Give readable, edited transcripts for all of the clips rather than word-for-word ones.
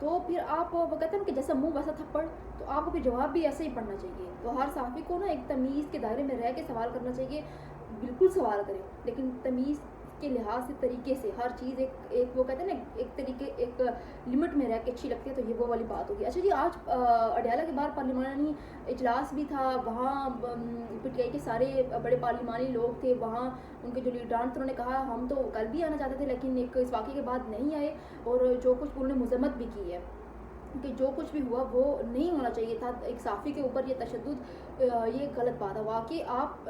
تو پھر آپ وہ کہتے ہیں نا کہ جیسا منہ ویسا تھپڑ، تو آپ کو پھر جواب بھی ایسے ہی پڑھنا چاہیے. تو ہر صحافی کو نا ایک تمیز کے دائرے میں رہ کے سوال کرنا چاہیے. بالکل سوال کریں لیکن تمیز کے لحاظ سے طریقے سے ہر چیز ایک وہ کہتے ہیں نا ایک طریقے ایک لمٹ میں رہ کے اچھی لگتی ہے. تو یہ وہ والی بات ہوگی. اچھا جی، آج اڈیالہ کے باہر پارلیمانی اجلاس بھی تھا. وہاں پی ٹی آئی کے سارے بڑے پارلیمانی لوگ تھے. وہاں ان کے جو لیڈران تھے انہوں نے کہا ہم تو کل بھی آنا چاہتے تھے لیکن ایک اس واقعے کے بعد نہیں آئے، اور جو کچھ انہوں نے مذمت بھی کی ہے کہ جو کچھ بھی ہوا وہ نہیں ہونا چاہیے تھا. ایک صحافی کے اوپر یہ تشدد یہ غلط بات ہے. واقعی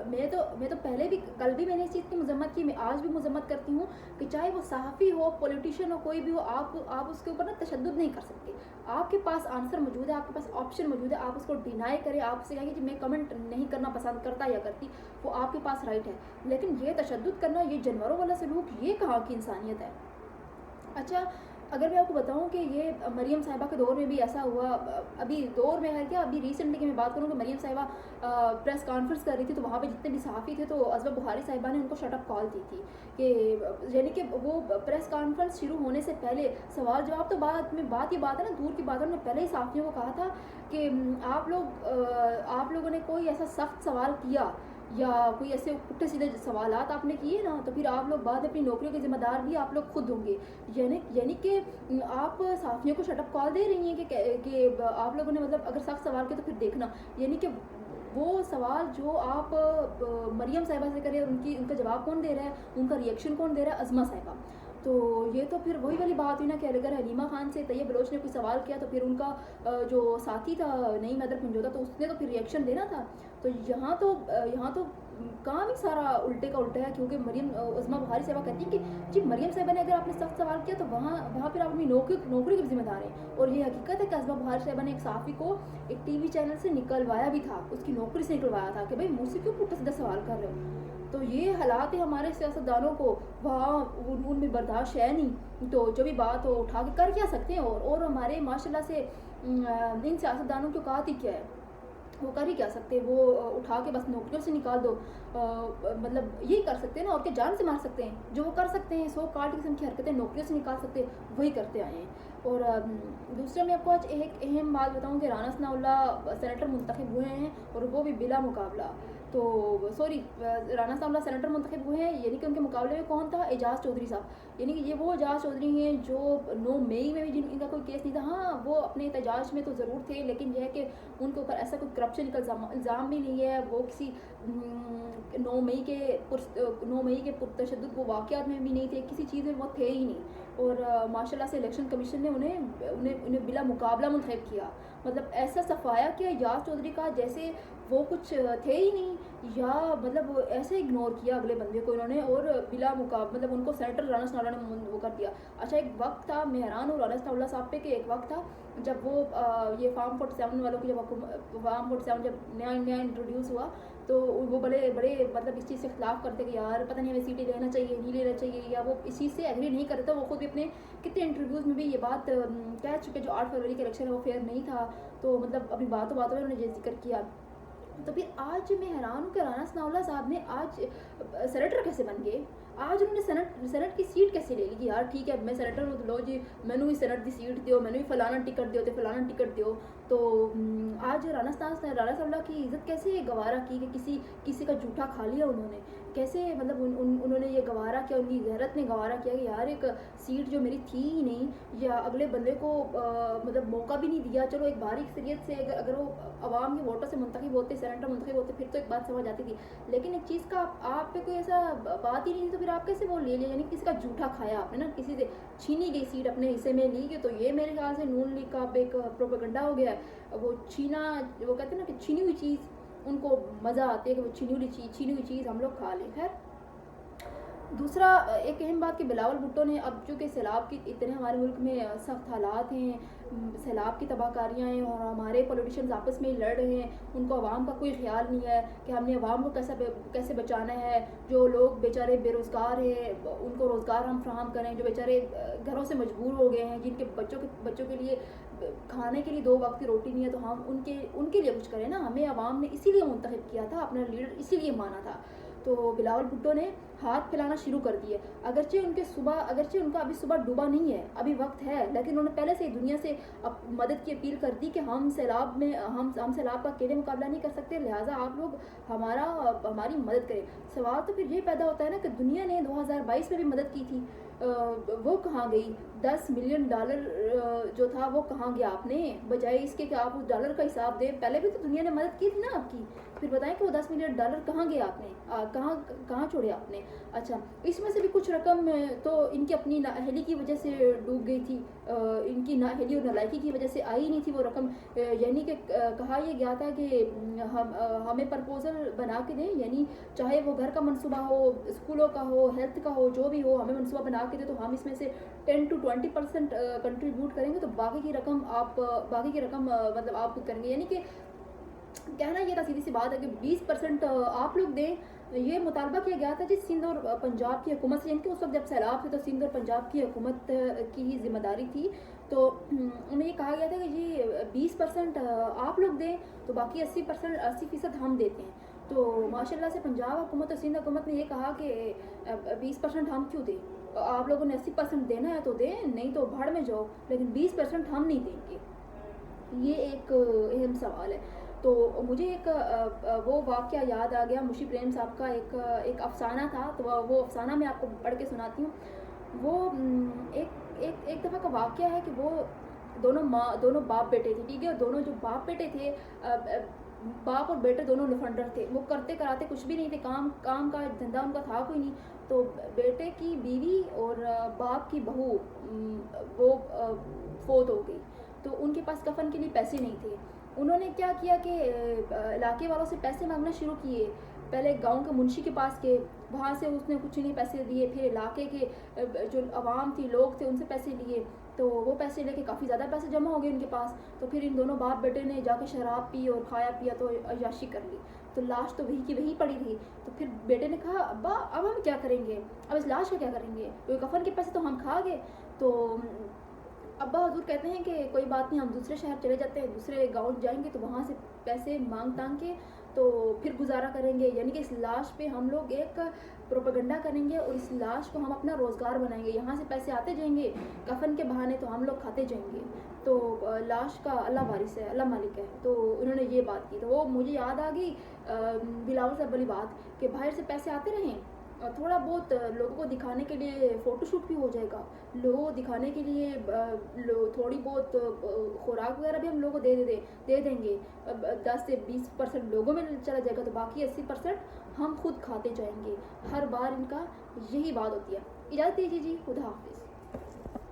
میں تو پہلے بھی کل بھی میں نے اس چیز کی مذمت کی، میں آج بھی مذمت کرتی ہوں کہ چاہے وہ صحافی ہو، پولیٹیشین ہو، کوئی بھی ہو، آپ اس کے اوپر نا تشدد نہیں کر سکتے. آپ کے پاس آنسر موجود ہے، آپ کے پاس آپشن موجود ہے، آپ اس کو ڈینائی کریں. آپ سے کہیں کہ میں کمنٹ نہیں کرنا پسند کرتا یا کرتی، وہ آپ کے پاس رائٹ ہے. لیکن یہ تشدد کرنا، یہ جانوروں والا سلوک، یہ کہاں کی انسانیت ہے؟ اچھا، اگر میں آپ کو بتاؤں کہ یہ مریم صاحبہ کے دور میں بھی ایسا ہوا. ابھی دور میں ہے کیا، ابھی ریسنٹلی کی میں بات کروں کہ مریم صاحبہ پریس کانفرنس کر رہی تھی، تو وہاں پہ جتنے بھی صحافی تھے تو ازبہ بخاری صاحبہ نے ان کو شٹ اپ کال دی تھی کہ یعنی کہ وہ پریس کانفرنس شروع ہونے سے پہلے سوال جواب تو بعد میں بات ہے نا، دور کی بات ہے. انہوں نے پہلے ہی صحافیوں کو کہا تھا کہ آپ لوگوں نے کوئی ایسا سخت سوال کیا یا کوئی ایسے پٹھے سیدھے سوالات آپ نے کیے نا، تو پھر آپ لوگ بعد اپنی نوکریوں کے ذمہ دار بھی آپ لوگ خود ہوں گے. یعنی کہ آپ صحافیوں کو شٹ اپ کال دے رہی ہیں کہ آپ لوگوں نے مطلب اگر سخت سوال کیا تو پھر دیکھنا. یعنی کہ وہ سوال جو آپ مریم صاحبہ سے کریں، ان کا جواب کون دے رہا ہے، ان کا ریئیکشن کون دے رہا ہے؟ عظمہ صاحبہ. تو یہ تو پھر وہی والی بات ہوئی نا کہ اگر حلیمہ خان سے طیب بلوچ نے کوئی سوال کیا تو پھر ان کا جو ساتھی تھا نعیم حیدر پنجوتا، تو اس نے تو پھر ریئیکشن دینا تھا. تو یہاں تو کام ہی سارا الٹے کا الٹا ہے. کیونکہ مریم عظمہ بخاری صاحبہ کہتی ہیں کہ جی مریم صاحبہ نے اگر آپ نے سخت سوال کیا تو وہاں پھر آپ اپنی نوکری کے ذمہ دار ہیں. اور یہ حقیقت ہے کہ عظمہ بخاری صاحبہ نے ایک صحافی کو ایک ٹی وی چینل سے نکلوایا بھی تھا، اس کی نوکری سے نکلوایا تھا کہ بھائی مجھ سے کیوں پٹھا سیدھا سوال کر رہے ہو. تو یہ حالات ہے ہمارے سیاستدانوں کو، وہاں ان میں برداشت ہے نہیں. تو جو بھی بات ہو اٹھا کے کر کیا سکتے ہیں. اور ہمارے ماشاء اللہ سے ان سیاستدانوں کی اوقات ہی کیا ہے، وہ کر ہی کیا سکتے. وہ اٹھا کے بس نوکریوں سے نکال دو، مطلب یہی کر سکتے ہیں نا. اور کیا جان سے مار سکتے ہیں؟ جو وہ کر سکتے ہیں 100 کارٹ قسم کی حرکتیں نوکریوں سے نکال سکتے وہی کرتے آئے ہیں. اور دوسرا میں آپ کو آج ایک اہم بات بتاؤں کہ رانا ثناء اللہ سینیٹر منتخب ہوئے ہیں، اور وہ بھی بلا مقابلہ. تو رانا ثناء اللہ سینیٹر منتخب ہوئے ہیں، یعنی کہ ان کے مقابلے میں کون تھا؟ اعجاز چودھری صاحب. یعنی کہ یہ وہ اعجاز چودھری ہیں جو 9 مئی میں بھی ان کا کوئی کیس نہیں تھا. ہاں وہ اپنے احتجاج میں تو ضرور تھے، لیکن یہ ہے کہ ان کے اوپر ایسا کوئی کرپشن کا الزام بھی نہیں ہے. وہ کسی 9 مئی کے پرتشدد وہ واقعات میں بھی نہیں تھے، کسی چیز میں وہ تھے ہی نہیں. اور ماشاء اللہ سے الیکشن کمیشن نے انہیں بلا مقابلہ منتخب کیا. مطلب ایسا صفایا کیا اعجاز چودھری کا جیسے وہ کچھ تھے ہی نہیں، یا مطلب ایسے اگنور کیا اگلے بندے کو انہوں نے، اور بلا مقابلہ مطلب ان کو سینیٹر رانا ثناء اللہ نے وہ کر دیا. اچھا، ایک وقت تھا، میں حیران ہوں رانا ثناء اللہ صاحب پہ کہ ایک وقت تھا جب وہ یہ فارم 47 والوں کی فارم 47 جب نیا انٹروڈیوس ہوا تو وہ بڑے مطلب اس چیز سے اختلاف کرتے کہ یار پتہ نہیں ہمیں سیٹیں لینا چاہیے نہیں لینا چاہیے، یا وہ اس چیز سے ایگری نہیں کرتے. وہ خود بھی اپنے کتنے انٹرویوز میں بھی یہ بات کہہ چکے جو 8 فروری کا الیکشن ہے وہ فیئر نہیں تھا. تو مطلب اپنی باتوں میں انہوں نے یہ ذکر کیا. تو پھر آج میں حیران ہوں کہ رانا ثناء اللہ صاحب نے آج سینیٹر کیسے بن گئے. آج انہوں نے سینٹ کی سیٹ کیسے لے لی کہ یار ٹھیک ہے میں سینیٹر ہوں تو لو جی مینوں بھی سینٹ کی سیٹ دیو، مینوں بھی فلانا ٹکٹ دیو تے فلانا ٹکٹ دیو. تو آج رانا ثناء اللہ کی عزت کیسے گوارا کی کہ کسی کا جھوٹا کھا لیا انہوں نے، کیسے مطلب انہوں نے یہ گوارا کیا، ان کی غیرت نے گوارا کیا کہ یار ایک سیٹ جو میری تھی ہی نہیں، یا اگلے بندے کو مطلب موقع بھی نہیں دیا. چلو ایک باریک اکثریت سے اگر وہ عوام کے ووٹر سے منتخب ہوتے، سینیٹر منتخب ہوتے پھر تو ایک بات سمجھ آتی تھی. لیکن ایک چیز کا آپ پہ کوئی ایسا بات ہی نہیں تھی تو پھر آپ کیسے وہ لے لیا؟ یعنی کسی کا جھوٹا کھایا آپ نے نا، کسی سے چھینی گئی سیٹ اپنے حصے میں لی گئی. تو یہ میرے خیال سے نون لیگ کا ایک پروپیگنڈا ہو گیا ہے. وہ وہ کہتے ہیں نا کہ چھینی ہوئی چیز ان کو مزہ آتی ہے کہ وہ چھینی ہوئی چیز ہم لوگ کھا لیں. خیر، دوسرا ایک اہم بات کہ بلاول بھٹو نے اب چونکہ سیلاب کی اتنے ہمارے ملک میں سخت حالات ہیں، سیلاب کی تباہ کاریاں ہیں اور ہمارے پولیٹیشینز آپس میں ہی لڑ رہے ہیں، ان کو عوام کا کوئی خیال نہیں ہے کہ ہم نے عوام کو کیسے بچانا ہے. جو لوگ بیچارے بے روزگار ہیں ان کو روزگار ہم فراہم کریں، جو بیچارے گھروں سے مجبور ہو گئے ہیں، جن کے بچوں کے لیے کھانے کے لیے 2 وقت کی روٹی نہیں ہے، تو ہم ان کے لیے کچھ کریں نا. ہمیں عوام نے اسی لیے منتخب کیا تھا، اپنا لیڈر اسی لیے مانا تھا. تو بلاول بھٹو نے ہاتھ پھیلانا شروع کر دیے، اگرچہ ان کا ابھی صبح ڈوبا نہیں ہے، ابھی وقت ہے، لیکن انہوں نے پہلے سے ہی دنیا سے مدد کی اپیل کر دی کہ ہم سیلاب کا اکیلے مقابلہ نہیں کر سکتے، لہٰذا آپ لوگ ہماری مدد کریں۔ سوال تو پھر یہ پیدا ہوتا ہے نا کہ دنیا نے 2022 میں بھی مدد کی تھی، وہ کہاں گئی؟ $10 ملین جو تھا وہ کہاں گیا؟ آپ نے بجائے اس کے کہ آپ اس ڈالر کا حساب دیں، پہلے بھی تو دنیا نے مدد کی تھی نا آپ کی، پھر بتائیں کہ وہ $10 ملین کہاں گیا آپ نے، کہاں چھوڑے آپ نے؟ اچھا، اس میں سے بھی کچھ رقم تو ان کی اپنی نااہلی کی وجہ سے ڈوب گئی تھی، ان کی نااہلی اور نالائکی کی وجہ سے آئی نہیں تھی وہ رقم، یعنی کہ کہا یہ گیا تھا کہ ہمیں پرپوزل بنا کے دیں، یعنی چاہے وہ گھر کا منصوبہ ہو، اسکولوں کا ہو، ہیلتھ کا ہو، جو بھی ہو، ہمیں منصوبہ بنا کے دیں تو ہم اس میں سے 10 to 20% کنٹریبیوٹ کریں گے، تو باقی کی رقم مطلب آپ کریں گے، یعنی کہ کہنا یہ تھا سیدھی سی بات ہے کہ 20% آپ لوگ دیں۔ یہ مطالبہ کیا گیا تھا جی سندھ اور پنجاب کی حکومت سے، یعنی کہ اس وقت جب سیلاب تھے تو سندھ اور پنجاب کی حکومت کی ہی ذمہ داری تھی، تو انہیں یہ کہا گیا تھا کہ جی 20% آپ لوگ دیں تو باقی 80% ہم دیتے ہیں۔ تو ماشاء اللہ سے پنجاب حکومت اور سندھ حکومت نے یہ کہا کہ 20% ہم کیوں دیں، آپ لوگوں نے 80% دینا ہے تو دیں، نہیں تو بھاڑ میں جاؤ، لیکن 20% ہم نہیں دیں گے۔ یہ ایک اہم سوال ہے۔ تو مجھے ایک وہ واقعہ یاد آ گیا، منشی پریم صاحب کا ایک افسانہ تھا، تو وہ افسانہ میں آپ کو پڑھ کے سناتی ہوں۔ وہ ایک دفعہ کا واقعہ ہے کہ وہ دونوں باپ بیٹے تھے، ٹھیک ہے، اور دونوں جو باپ بیٹے تھے، باپ اور بیٹے دونوں لفنڈر تھے، وہ کرتے کراتے کچھ بھی نہیں تھے، کام کا دھندا ان کا تھا کوئی نہیں۔ تو بیٹے کی بیوی اور باپ کی بہو وہ فوت ہو گئی، تو ان کے پاس کفن کے لیے پیسے نہیں تھے۔ انہوں نے کیا کیا کہ علاقے والوں سے پیسے مانگنا شروع کیے، پہلے گاؤں کے منشی کے پاس گئے، وہاں سے اس نے کچھ نہیں پیسے دیے، پھر علاقے کے جو عوام تھی، لوگ تھے، ان سے پیسے لیے، تو وہ پیسے لے کے کافی زیادہ پیسے جمع ہو گئے ان کے پاس، تو پھر ان دونوں باپ بیٹے نے جا کے شراب پی اور کھایا پیا تو عیاشی کر لی، تو لاش تو وہی کی وہی پڑی تھی۔ تو پھر بیٹے نے کہا ابا اب ہم کیا کریں گے، اب اس لاش کا کیا کریں گے، کیونکہ کفن کے پیسے تو ہم کھا گئے۔ تو ابا حضور کہتے ہیں کہ کوئی بات نہیں، ہم دوسرے شہر چلے جاتے ہیں، دوسرے گاؤں جائیں گے تو وہاں سے پیسے مانگ کے تو پھر گزارا کریں گے، یعنی کہ اس لاش پہ ہم لوگ ایک پروپیگنڈا کریں گے اور اس لاش کو ہم اپنا روزگار بنائیں گے، یہاں سے پیسے آتے جائیں گے کفن کے بہانے، تو ہم لوگ کھاتے جائیں گے، تو لاش کا اللہ وارث ہے، اللہ مالک ہے۔ تو انہوں نے یہ بات کی، تو وہ مجھے یاد آ گئی بلاول صاحب والی بات کہ باہر سے پیسے آتے رہیں، تھوڑا بہت لوگوں کو دکھانے کے لیے فوٹو شوٹ بھی ہو جائے گا، لوگوں کو دکھانے کے لیے تھوڑی بہت خوراک وغیرہ بھی ہم لوگوں کو دے دیں گے، 10 سے 20% لوگوں میں چلا جائے گا، تو باقی 80% ہم خود کھاتے جائیں گے۔ ہر بار ان کا یہی بات ہوتی ہے۔ اجازت دیجیے جی، خدا حافظ۔